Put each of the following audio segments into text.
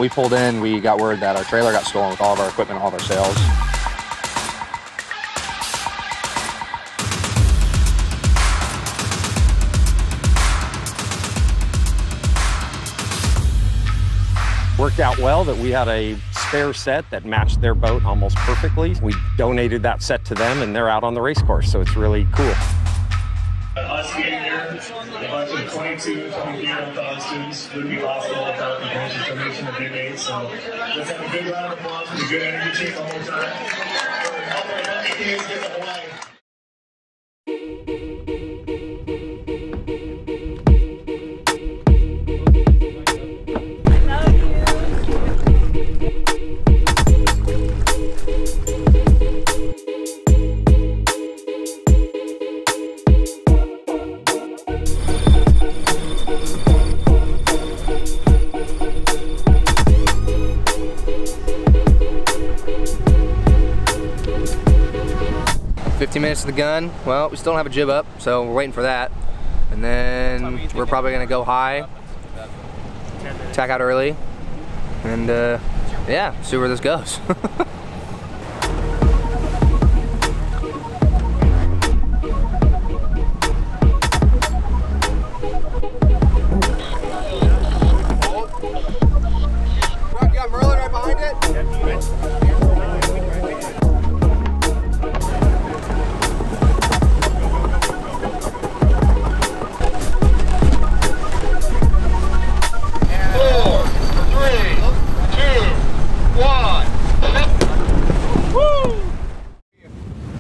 we pulled in, we got word that our trailer got stolen with all of our equipment, all of our sails. Worked out well that we had a spare set that matched their boat almost perfectly. We donated that set to them and they're out on the race course, so it's really cool. Us getting here, a bunch of 22, 23-year-old college students wouldn't be possible without the gracious donation that they made. So let's have a big round of applause for the good energy team one more time. For helping our healthy kids get to Hawaii. 15 minutes to the gun. Well, we still don't have a jib up, so we're waiting for that. And then we're probably gonna go high, tack out early, and yeah, see where this goes.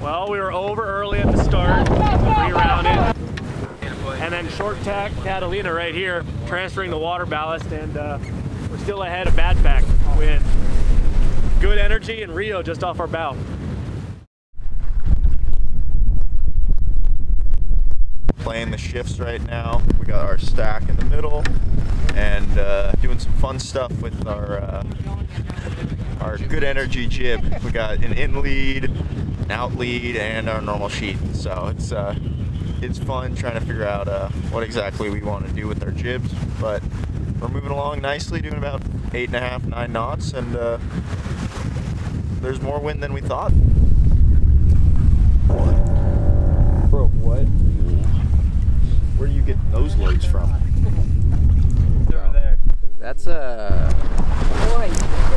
Well, we were over early at the start, rerounded, and then short tack Catalina right here, transferring the water ballast, and we're still ahead of Badpack with good energy and Rio just off our bow. Playing the shifts right now. We got our stack in the middle and doing some fun stuff with our good energy jib. We got an in lead, an out lead, and our normal sheet. So it's fun trying to figure out what exactly we want to do with our jibs, but we're moving along nicely, doing about 8.5, 9 knots, and there's more wind than we thought. Bro, what? Where do you get those loads from? Over there. That's Boy,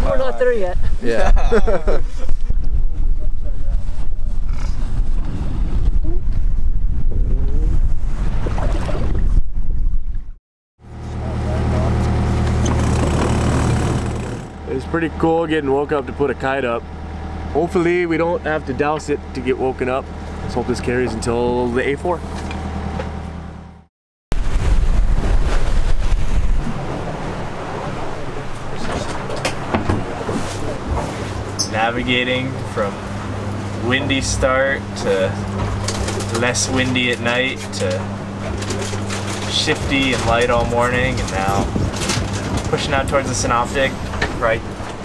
we're not there yet. yeah. It's pretty cool getting woke up to put a kite up. Hopefully we don't have to douse it to get woken up. Let's hope this carries until the A4. Navigating from windy start to less windy at night to shifty and light all morning, and now pushing out towards the synoptic, right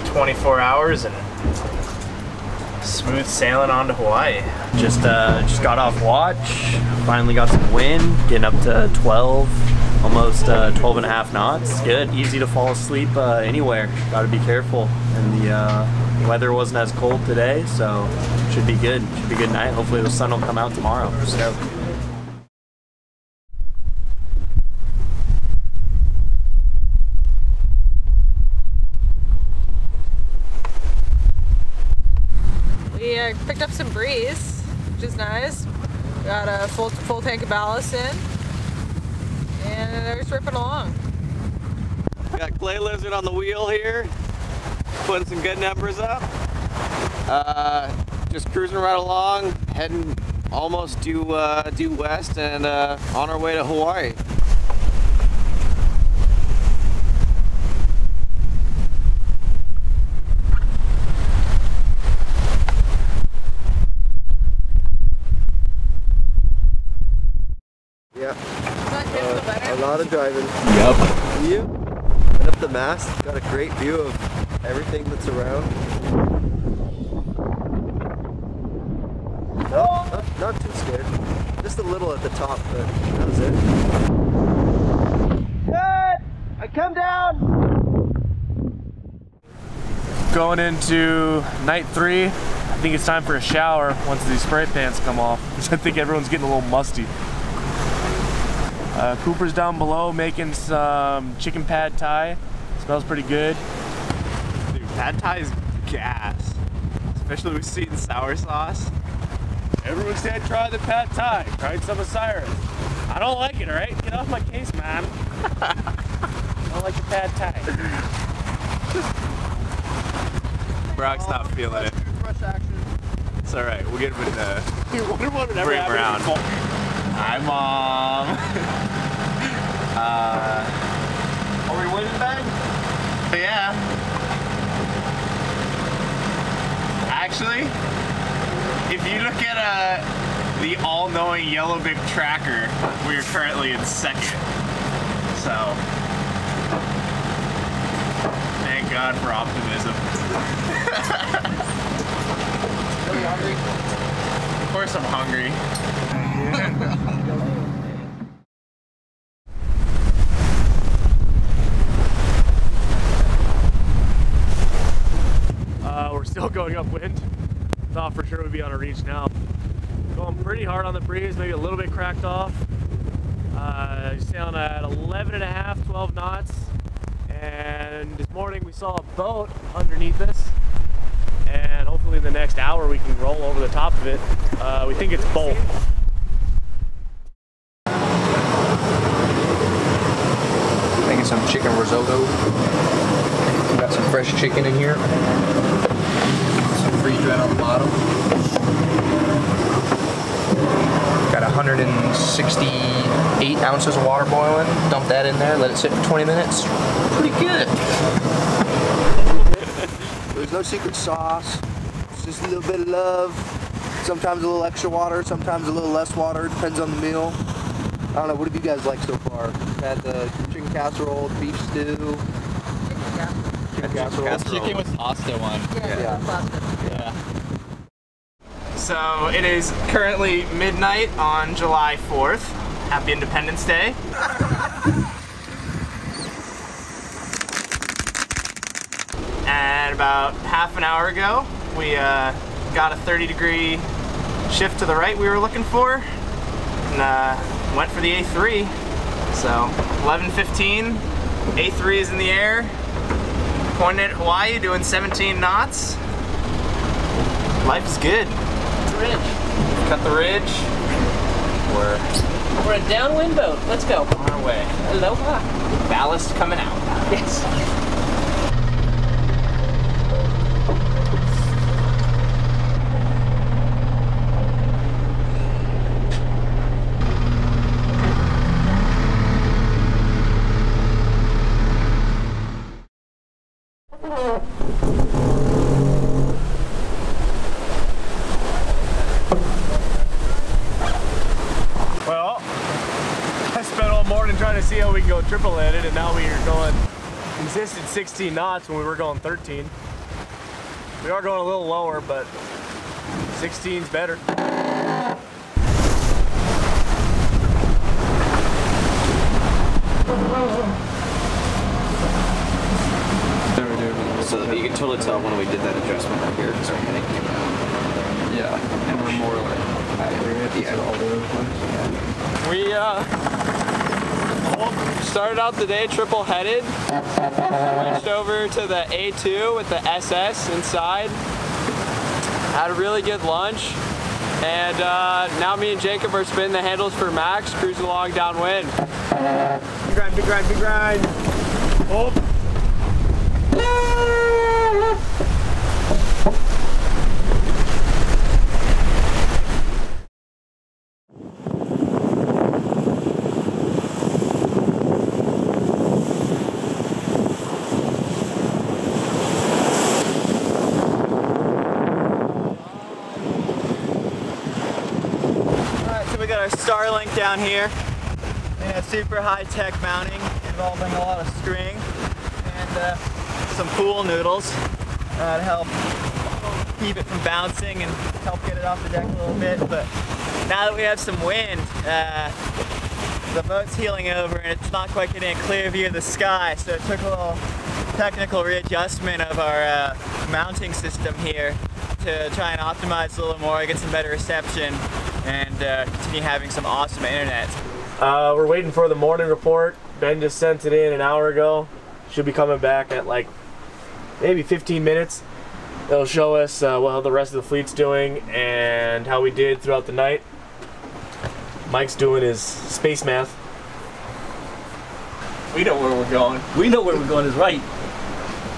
24 hours and smooth sailing on to Hawaii. Just got off watch, finally got some wind, getting up to 12, almost 12 and a half knots. It's good, easy to fall asleep anywhere. Gotta be careful. And the weather wasn't as cold today, so should be good. Should be a good night. Hopefully the sun will come out tomorrow. So. We picked up some breeze, which is nice. Got a full tank of ballast in, and they're just ripping along. Got Clay Lizard on the wheel here, putting some good numbers up. Just cruising right along, heading almost due west, and on our way to Hawaii. Yeah. Does that feel better? A lot of driving. Yep. You went up the mast, got a great view of everything that's around. No, not too scared. Just a little at the top, but that was it. Good! I come down! Going into night 3. I think it's time for a shower once these spray pants come off, because I think everyone's getting a little musty. Cooper's down below making some chicken pad thai. Smells pretty good. Dude, pad thai is gas, especially with sweet and sour sauce. Everyone said try the pad thai. Tried some Osiris. I don't like it, alright? Get off my case, man. I don't like the pad thai. Brock's not feeling it. It's alright, we'll get him in the... bring him around. Hi, Mom. Are we winning, Ben? Yeah. Actually, if you look at the all-knowing yellow bib tracker, we are currently in 2nd. So, thank God for optimism. Really hungry? Of course I'm hungry. We're still going upwind. Thought for sure we'd be on a reach now. Going pretty hard on the breeze, maybe a little bit cracked off. Sailing at 11.5, 12 knots. And this morning we saw a boat underneath us. And hopefully in the next hour we can roll over the top of it. We think it's both. Making some chicken risotto. Got some fresh chicken in here. Some freeze-dried on the bottom. Got 168 ounces of water boiling. Dump that in there, let it sit for 20 minutes. Pretty good. There's no secret sauce. It's just a little bit of love. Sometimes a little extra water, sometimes a little less water. Depends on the meal. I don't know, what have you guys liked so far? Had the chicken casserole, beef stew. Chicken casserole. Chicken with pasta one. Yeah. So it is currently midnight on July 4th. Happy Independence Day. And about half an hour ago, we got a 30-degree shift to the right we were looking for, and went for the A3. So 11:15, A3 is in the air, pointing at Hawaii, doing 17 knots. Life is good. Ridge. Cut the ridge. We're a downwind boat. Let's go. On our way. Aloha. Ballast coming out. Yes. Trying to see how we can go triple-headed, and now we are going consistent 16 knots when we were going 13. We are going a little lower, but 16's better. So you can totally tell when we did that adjustment right here because our heading came out. Yeah, and we're more like accurate. Yeah. All those ones. We started out the day triple-headed, switched over to the A2 with the SS inside, had a really good lunch, and now me and Jacob are spinning the handles for Max, cruising along downwind. Big grind, big grind, big grind. Oh. Our Starlink down here, and super high-tech mounting involving a lot of string and some pool noodles to help keep it from bouncing and help get it off the deck a little bit. But now that we have some wind, the boat's heeling over and it's not quite getting a clear view of the sky, so it took a little technical readjustment of our mounting system here to try and optimize a little more, get some better reception, and continue having some awesome internet. We're waiting for the morning report. Ben just sent it in an hour ago. Should be coming back at like maybe 15 minutes. It'll show us how the rest of the fleet's doing and how we did throughout the night. Mike's doing his space math. We know where we're going. We know where we're going is right.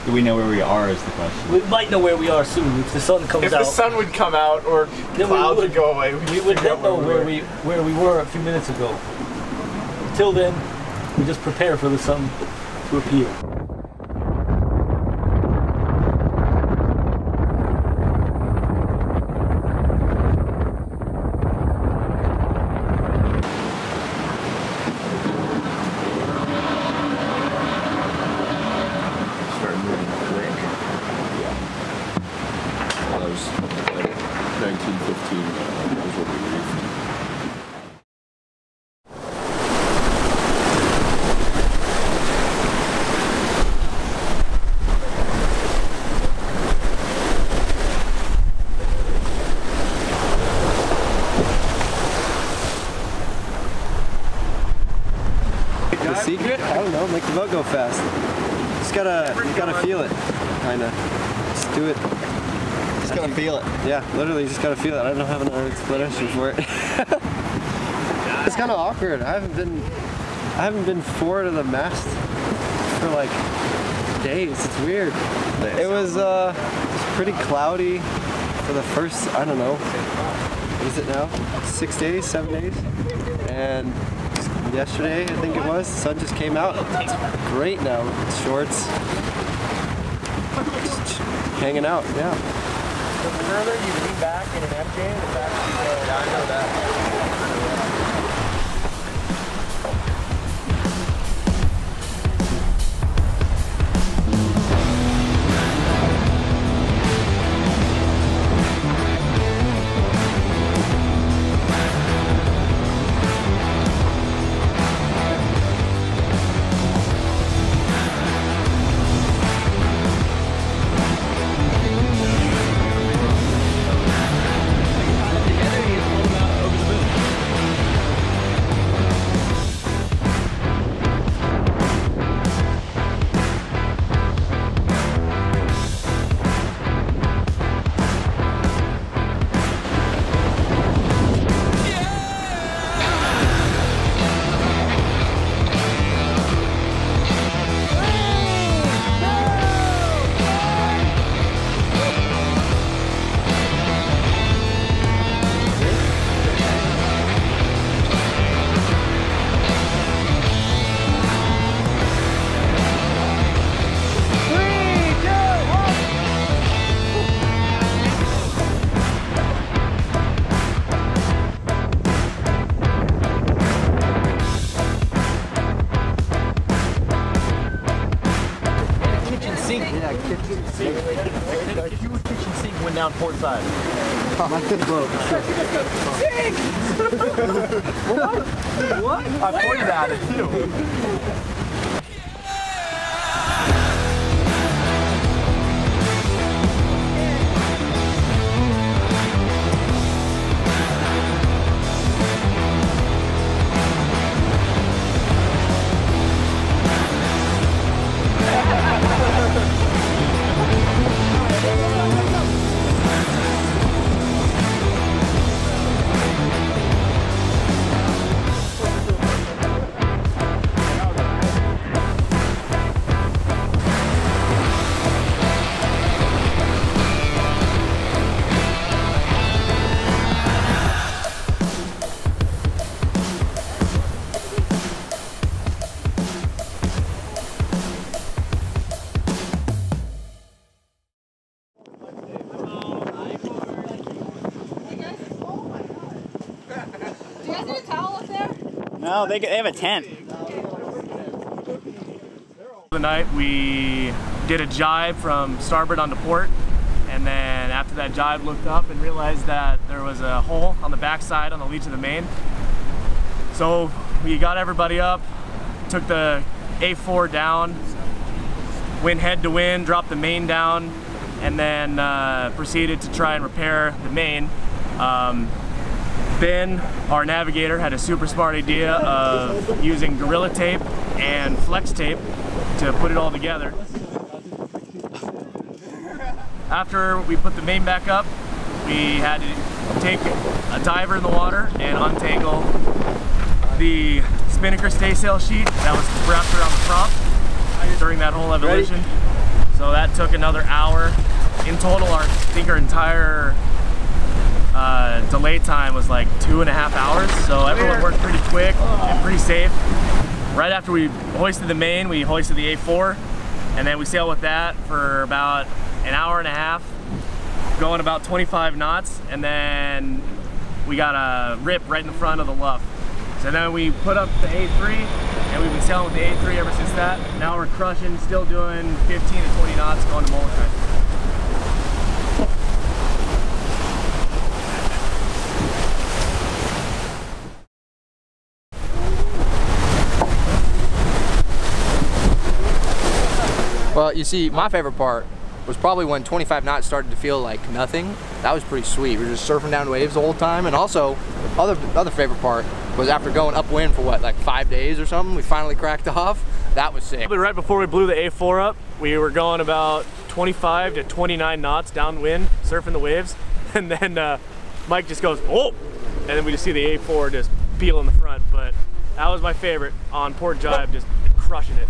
Do we know where we are is the question. We might know where we are soon if the sun comes out. If the sun would come out or clouds would go away, we would then know where we were a few minutes ago. Until then, we just prepare for the sun to appear. Secret? I don't know, make the boat go fast. You gotta feel it, kinda. Just do it. Just gotta feel it. Yeah, literally just gotta feel it. I don't have another explanation for it. It's kinda awkward. I haven't been forward of the mast for like days. It's weird. It was pretty cloudy for the first, I don't know, what is it now? 6 days, 7 days? And yesterday, I think it was, the sun just came out. It's great now. It's shorts. Just hanging out, yeah. The further you lean back in an FJ, the faster you go. Yeah, I know that. Down port side. I could boat. What? I pointed at it too. No, they have a tent. The night we did a jibe from starboard onto port, and then after that jibe looked up and realized that there was a hole on the backside on the lee to the main. So we got everybody up, took the A4 down, went head to wind, dropped the main down, and then proceeded to try and repair the main. Ben, our navigator, had a super smart idea of using Gorilla Tape and Flex Tape to put it all together. After we put the main back up, we had to take a diver in the water and untangle the spinnaker staysail sheet that was wrapped around the prop during that whole evolution. So that took another hour. In total, I think our entire delay time was like 2.5 hours. So everyone worked pretty quick and pretty safe. Right after we hoisted the main, we hoisted the A4, and then we sailed with that for about an hour and a half, going about 25 knots, and then we got a rip right in the front of the luff. So then we put up the A3, and we've been sailing with the A3 ever since that. Now we're crushing, still doing 15 to 20 knots going to Molokai. Well, you see, my favorite part was probably when 25 knots started to feel like nothing. That was pretty sweet. We were just surfing down waves the whole time. And also, other favorite part was after going upwind for what, like 5 days or something, we finally cracked off. That was sick. Right before we blew the A4 up, we were going about 25 to 29 knots downwind, surfing the waves. And then Mike just goes, oh! And then we just see the A4 just peel in the front. But that was my favorite on Port Jibe, just crushing it.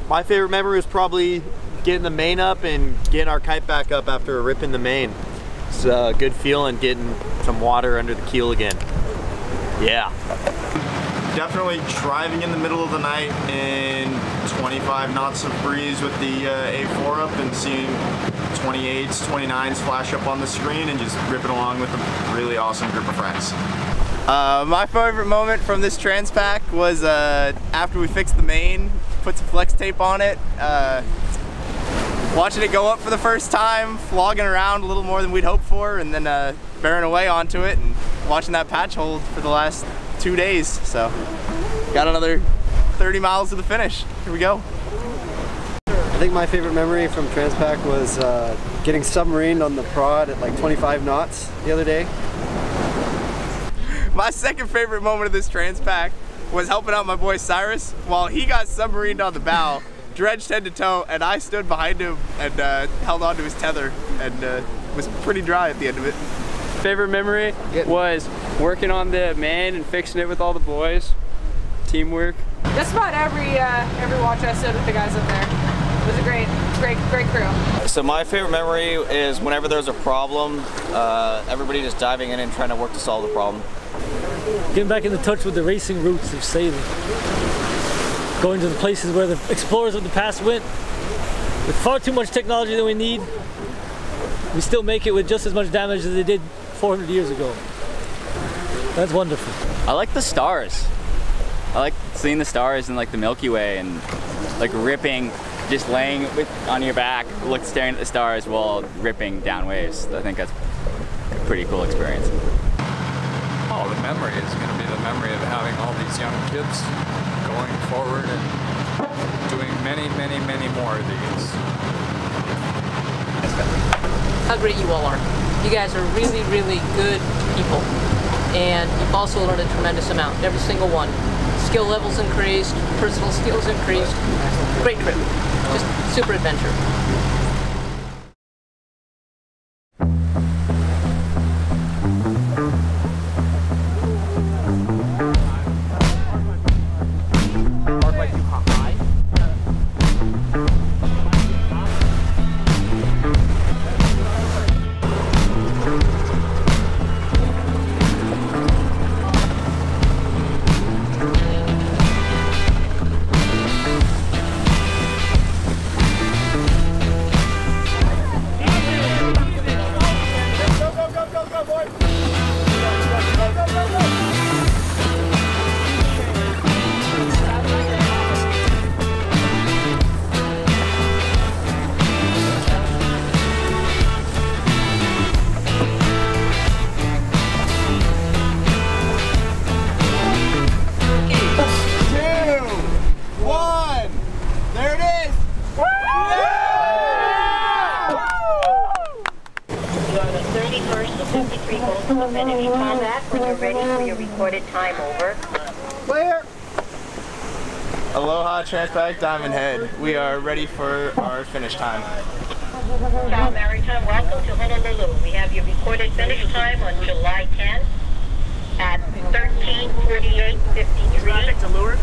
My favorite memory was probably getting the main up and getting our kite back up after ripping the main. It's a good feeling getting some water under the keel again. Yeah. Definitely driving in the middle of the night in 25 knots of breeze with the A4 up and seeing 28s, 29s flash up on the screen and just ripping along with a really awesome group of friends. My favorite moment from this Transpac was after we fixed the main, put some flex tape on it, watching it go up for the first time, flogging around a little more than we'd hoped for, and then bearing away onto it and watching that patch hold for the last 2 days. So got another 30 miles to the finish. Here we go. I think my favorite memory from Transpac was getting submarined on the prod at like 25 knots the other day. My second favorite moment of this Transpac was helping out my boy Cyrus while he got submarined on the bow, dredged head to toe, and I stood behind him and held onto his tether and was pretty dry at the end of it. Favorite memory was working on the main and fixing it with all the boys. Teamwork. Just about every watch I stood with the guys up there. It was a great crew. So my favorite memory is whenever there's a problem, everybody just diving in and trying to work to solve the problem. Getting back into touch with the racing roots of sailing. Going to the places where the explorers of the past went. With far too much technology than we need, we still make it with just as much damage as they did 400 years ago. That's wonderful. I like the stars. I like seeing the stars in like the Milky Way and like ripping, just laying on your back, staring at the stars while ripping down waves. I think that's a pretty cool experience. Oh, the memory is going to be the memory of having all these young kids going forward and doing many, many, many more of these. How great you all are. You guys are really, really good people. And you've also learned a tremendous amount, every single one. Skill levels increased, personal skills increased. Great trip. Just super adventure. 51st to 53 goals to the finish. Call back when you're ready for your recorded time. Over. Clear. Aloha, Transpac, Diamond Head. We are ready for our finish time. Ciao Maritime, welcome to Honolulu. We have your recorded finish time on July 10th at 13:48:53. Traffic to Lure.